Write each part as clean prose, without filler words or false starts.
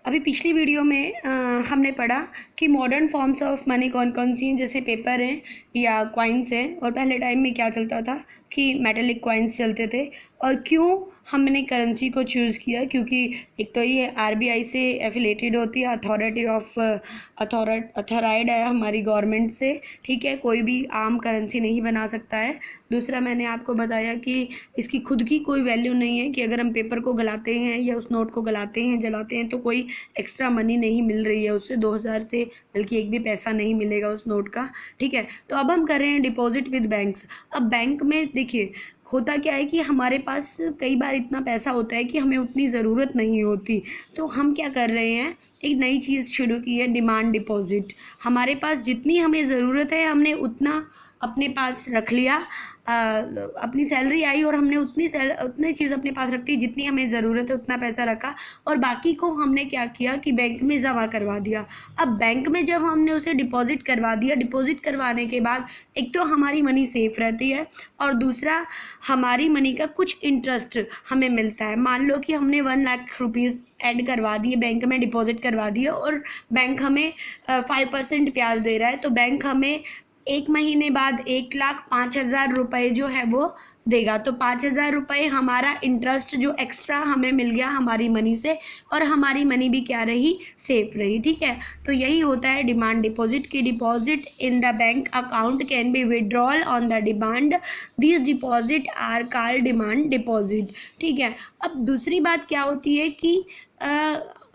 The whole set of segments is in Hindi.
अभी पिछली वीडियो में हमने पढ़ा कि मॉडर्न फॉर्म्स ऑफ मनी कौन कौन सी हैं, जैसे पेपर हैं या कॉइन्स हैं। और पहले टाइम में क्या चलता था कि मेटेलिक कॉइन्स चलते थे। और क्यों हमने करेंसी को चूज़ किया, क्योंकि एक तो ये आरबीआई से एफिलेटेड होती है, अथॉरिटी ऑफ अथॉराइड है हमारी गवर्नमेंट से, ठीक है। कोई भी आम करेंसी नहीं बना सकता है। दूसरा, मैंने आपको बताया कि इसकी खुद की कोई वैल्यू नहीं है, कि अगर हम पेपर को गलाते हैं या उस नोट को गलाते हैं, जलाते हैं, तो कोई एक्स्ट्रा मनी नहीं मिल रही है उससे, 2000 से बल्कि एक भी पैसा नहीं मिलेगा उस नोट का, ठीक है। तो अब हम कर रहे हैं डिपॉजिट विद बैंक्स। अब बैंक में देखिए होता क्या है कि हमारे पास कई बार इतना पैसा होता है कि हमें उतनी ज़रूरत नहीं होती। तो हम क्या कर रहे हैं, एक नई चीज़ शुरू की है, डिमांड डिपॉजिट। हमारे पास जितनी हमें ज़रूरत है हमने उतना अपने पास रख लिया। अपनी सैलरी आई और हमने उतनी चीज़ अपने पास रख दी जितनी हमें ज़रूरत है, उतना पैसा रखा, और बाकी को हमने क्या किया कि बैंक में जमा करवा दिया। अब बैंक में जब हमने उसे डिपॉजिट करवा दिया, डिपॉजिट करवाने के बाद एक तो हमारी मनी सेफ रहती है, और दूसरा हमारी मनी का कुछ इंटरेस्ट हमें मिलता है। मान लो कि हमने 1 लाख रुपीज़ ऐड करवा दिए, बैंक में डिपॉजिट करवा दिए, और बैंक हमें 5% ब्याज दे रहा है, तो बैंक हमें 1 महीने बाद 1,05,000 रुपये जो है वो देगा। तो 5,000 रुपये हमारा इंटरेस्ट जो एक्स्ट्रा हमें मिल गया हमारी मनी से, और हमारी मनी भी क्या रही, सेफ रही, ठीक है। तो यही होता है डिमांड डिपॉजिट की। Deposit in the bank account can be withdrawal on the demand, this deposit are called demand deposit, ठीक है। अब दूसरी बात क्या होती है कि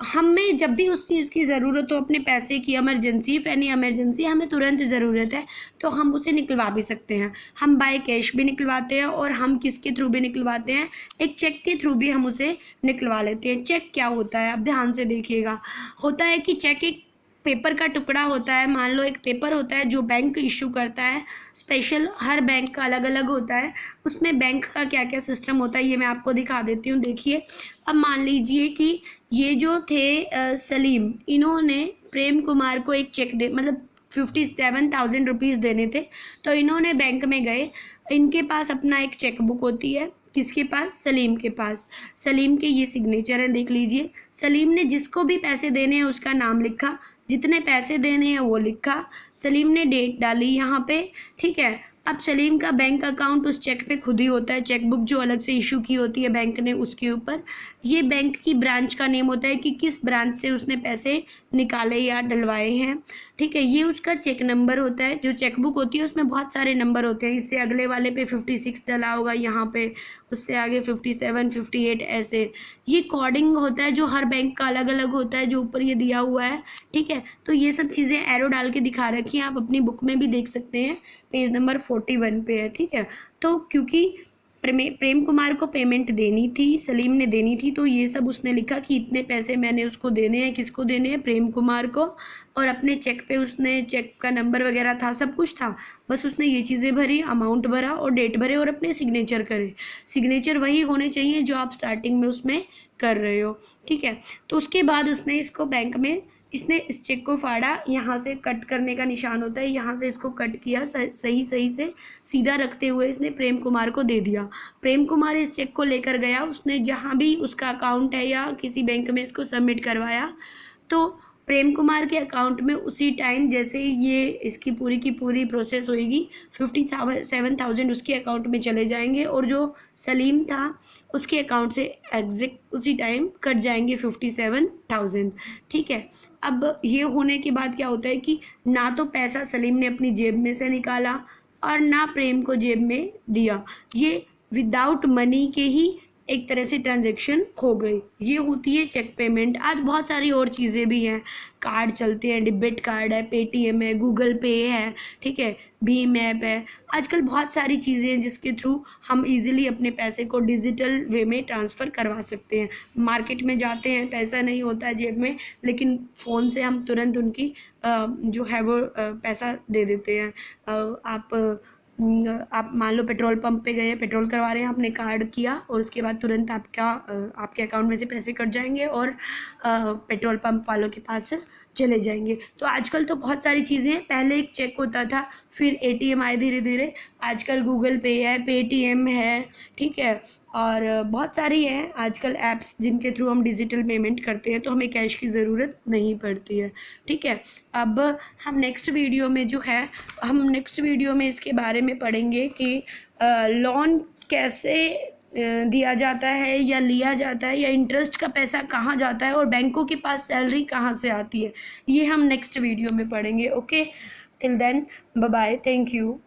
हमें जब भी उस चीज़ की ज़रूरत हो, अपने पैसे की इमरजेंसी, इफ़ एनी इमरजेंसी, हमें तुरंत ज़रूरत है, तो हम उसे निकलवा भी सकते हैं। हम बाय कैश भी निकलवाते हैं, और हम किसके थ्रू भी निकलवाते हैं, एक चेक के थ्रू भी हम उसे निकलवा लेते हैं। चेक क्या होता है, अब ध्यान से देखिएगा। होता है कि चेक एक पेपर का टुकड़ा होता है। मान लो एक पेपर होता है जो बैंक इशू करता है, स्पेशल, हर बैंक का अलग अलग होता है। उसमें बैंक का क्या क्या सिस्टम होता है ये मैं आपको दिखा देती हूँ। देखिए, अब मान लीजिए कि ये जो थे सलीम, इन्होंने प्रेम कुमार को एक चेक दे, मतलब 57,000 रुपीज़ देने थे। तो इन्होंने बैंक में गए, इनके पास अपना एक चेक बुक होती है, किसके पास, सलीम के पास। सलीम के ये सिग्नेचर हैं, देख लीजिए। सलीम ने जिसको भी पैसे देने हैं उसका नाम लिखा, जितने पैसे देने हैं वो लिखा, सलीम ने डेट डाली यहाँ पे, ठीक है। अब सलीम का बैंक अकाउंट उस चेक पे खुद ही होता है, चेक बुक जो अलग से इशू की होती है बैंक ने उसके ऊपर। ये बैंक की ब्रांच का नेम होता है कि किस ब्रांच से उसने पैसे निकाले या डलवाए हैं, ठीक है। ये उसका चेक नंबर होता है। जो चेक बुक होती है उसमें बहुत सारे नंबर होते हैं, इससे अगले वाले पे 56 डला होगा, यहाँ पे उससे आगे 57, 58, ऐसे। ये कोडिंग होता है जो हर बैंक का अलग अलग होता है, जो ऊपर ये दिया हुआ है, ठीक है। तो ये सब चीज़ें एरो डाल के दिखा रखी हैं, आप अपनी बुक में भी देख सकते हैं, पेज नंबर 41 पे है, ठीक है। तो क्योंकि प्रेम कुमार को पेमेंट देनी थी, सलीम ने देनी थी, तो ये सब उसने लिखा कि इतने पैसे मैंने उसको देने हैं। किसको देने हैं, प्रेम कुमार को। और अपने चेक पे उसने चेक का नंबर वगैरह था, सब कुछ था, बस उसने ये चीज़ें भरी, अमाउंट भरा और डेट भरे और अपने सिग्नेचर करे। सिग्नेचर वही होने चाहिए जो आप स्टार्टिंग में उसमें कर रहे हो, ठीक है। तो उसके बाद उसने इसको बैंक में, इसने इस चेक को फाड़ा, यहाँ से कट करने का निशान होता है, यहाँ से इसको कट किया, सही से सीधा रखते हुए इसने प्रेम कुमार को दे दिया। प्रेम कुमार इस चेक को लेकर गया, उसने जहाँ भी उसका अकाउंट है या किसी बैंक में इसको सबमिट करवाया, तो प्रेम कुमार के अकाउंट में उसी टाइम जैसे ये इसकी पूरी की पूरी प्रोसेस होएगी, 57,000 उसके अकाउंट में चले जाएंगे, और जो सलीम था उसके अकाउंट से एग्जैक्ट उसी टाइम कट जाएंगे 57,000, ठीक है। अब ये होने के बाद क्या होता है कि ना तो पैसा सलीम ने अपनी जेब में से निकाला और ना प्रेम को जेब में दिया, ये विदाउट मनी के ही एक तरह से ट्रांजैक्शन हो गई। ये होती है चेक पेमेंट। आज बहुत सारी और चीज़ें भी हैं, कार्ड चलते हैं, डेबिट कार्ड है, पेटीएम है, गूगल पे है, ठीक है, भीम ऐप है। आजकल बहुत सारी चीज़ें हैं जिसके थ्रू हम इजीली अपने पैसे को डिजिटल वे में ट्रांसफ़र करवा सकते हैं। मार्केट में जाते हैं, पैसा नहीं होता है जेब में, लेकिन फ़ोन से हम तुरंत उनकी जो है वो पैसा दे देते हैं। आप मान लो पेट्रोल पंप पे गए, पेट्रोल करवा रहे हैं, आपने कार्ड किया और उसके बाद तुरंत आपके अकाउंट में से पैसे कट जाएंगे और पेट्रोल पंप वालों के पास चले जाएंगे। तो आजकल तो बहुत सारी चीज़ें हैं। पहले एक चेक होता था, फिर एटीएम आए धीरे धीरे, आजकल गूगल पे है, पेटीएम है, ठीक है, और बहुत सारी हैं आजकल ऐप्स जिनके थ्रू हम डिजिटल पेमेंट करते हैं, तो हमें कैश की ज़रूरत नहीं पड़ती है। ठीक है, अब हम नेक्स्ट वीडियो में इसके बारे में पढ़ेंगे कि लोन कैसे दिया जाता है या लिया जाता है, या इंटरेस्ट का पैसा कहाँ जाता है, और बैंकों के पास सैलरी कहाँ से आती है, ये हम नेक्स्ट वीडियो में पढ़ेंगे। Okay, till then bye bye, thank you.